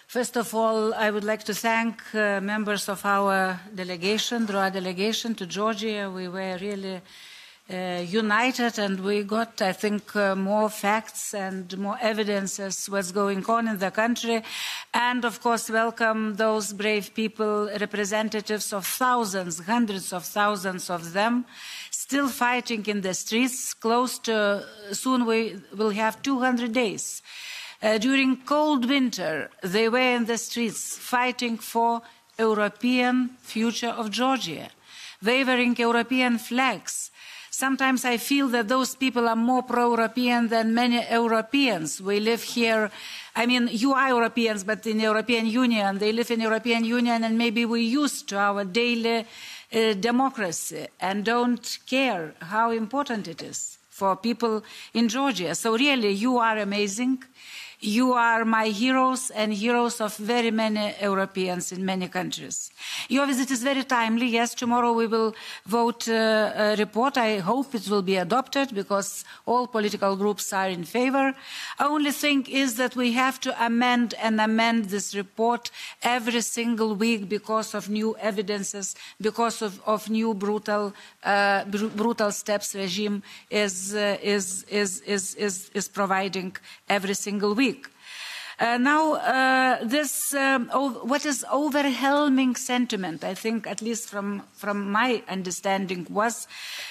First of all, I would like to thank members of our delegation, DROA delegation to Georgia. We were really united, and we got, I think, more facts and more evidence as what's going on in the country. And, of course, welcome those brave people, representatives of thousands, hundreds of thousands of them, still fighting in the streets. Close to, soon we will have 200 days. During cold winter, they were in the streets fighting for European future of Georgia, waving European flags. Sometimes I feel that those people are more pro-European than many Europeans. We live here, I mean, you are Europeans, but in the European Union, they live in the European Union, and maybe we're used to our daily democracy and don't care how important it is for people in Georgia. So really, you are amazing. You are my heroes and heroes of very many Europeans in many countries. Your visit is very timely. Yes, tomorrow we will vote a report. I hope it will be adopted because all political groups are in favor. Only thing is that we have to amend this report every single week because of new evidences, because of new brutal steps regime is providing every single week. What is overwhelming sentiment, I think, at least from my understanding, was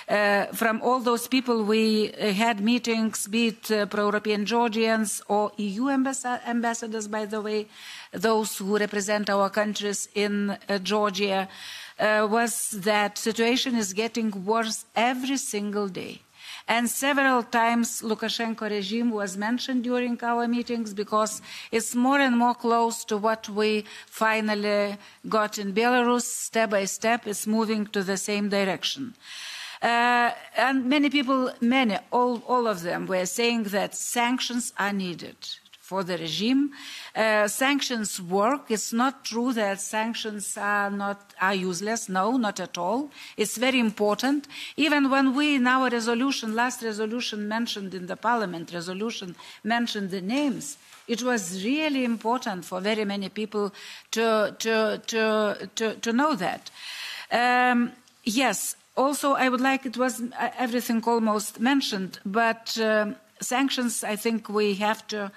from all those people we had meetings, be it pro-European Georgians or EU ambassadors, by the way, those who represent our countries in Georgia, was that situation is getting worse every single day. And several times Lukashenko regime was mentioned during our meetings because it's more and more close to what we finally got in Belarus. Step by step, it's moving to the same direction. And many people, all of them were saying that sanctions are needed for the regime. Sanctions work. It's not true that sanctions are useless. No, not at all. It's very important. Even when we in our resolution, last resolution mentioned in the parliament resolution, mentioned the names, it was really important for very many people to know that. Yes. Also, I would like, it was everything almost mentioned, but sanctions, I think we have to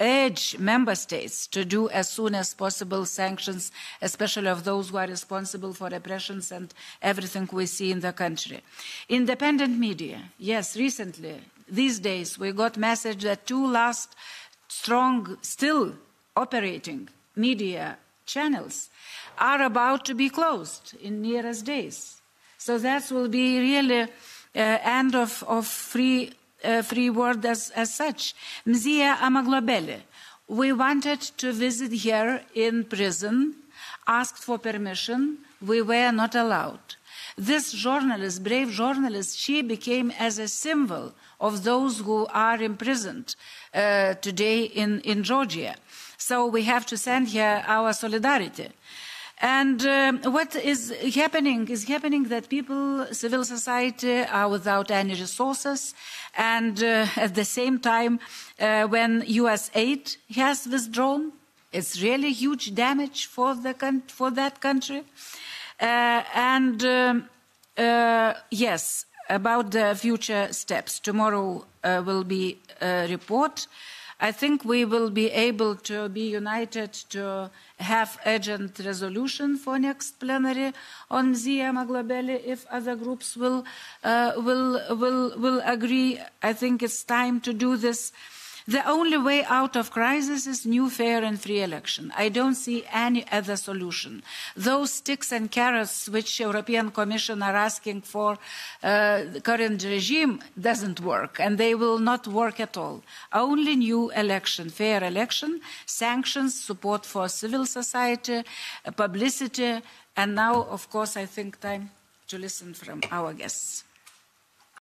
urge member states to do as soon as possible sanctions, especially of those who are responsible for repressions and everything we see in the country. Independent media, yes, recently, these days, we got message that 2 last strong, still operating media channels are about to be closed in nearest days. So that will be really end of free word as such. Mzia Amaglobeli, we wanted to visit here in prison, asked for permission, we were not allowed. This journalist, brave journalist, she became as a symbol of those who are imprisoned today in Georgia. So we have to send her our solidarity. And what is happening that people, civil society, are without any resources, and at the same time, when U.S. aid has withdrawn, it's really huge damage for that country. Yes, about the future steps. Tomorrow will be a report. I think we will be able to be united to have urgent resolution for next plenary on Mzia Amaglobeli if other groups will agree. I think it's time to do this. The only way out of crisis is new, fair and free election. I don't see any other solution. Those sticks and carrots which European Commission are asking for the current regime doesn't work, and they will not work at all. Only new election, fair election, sanctions, support for civil society, publicity, and now, of course, I think time to listen from our guests.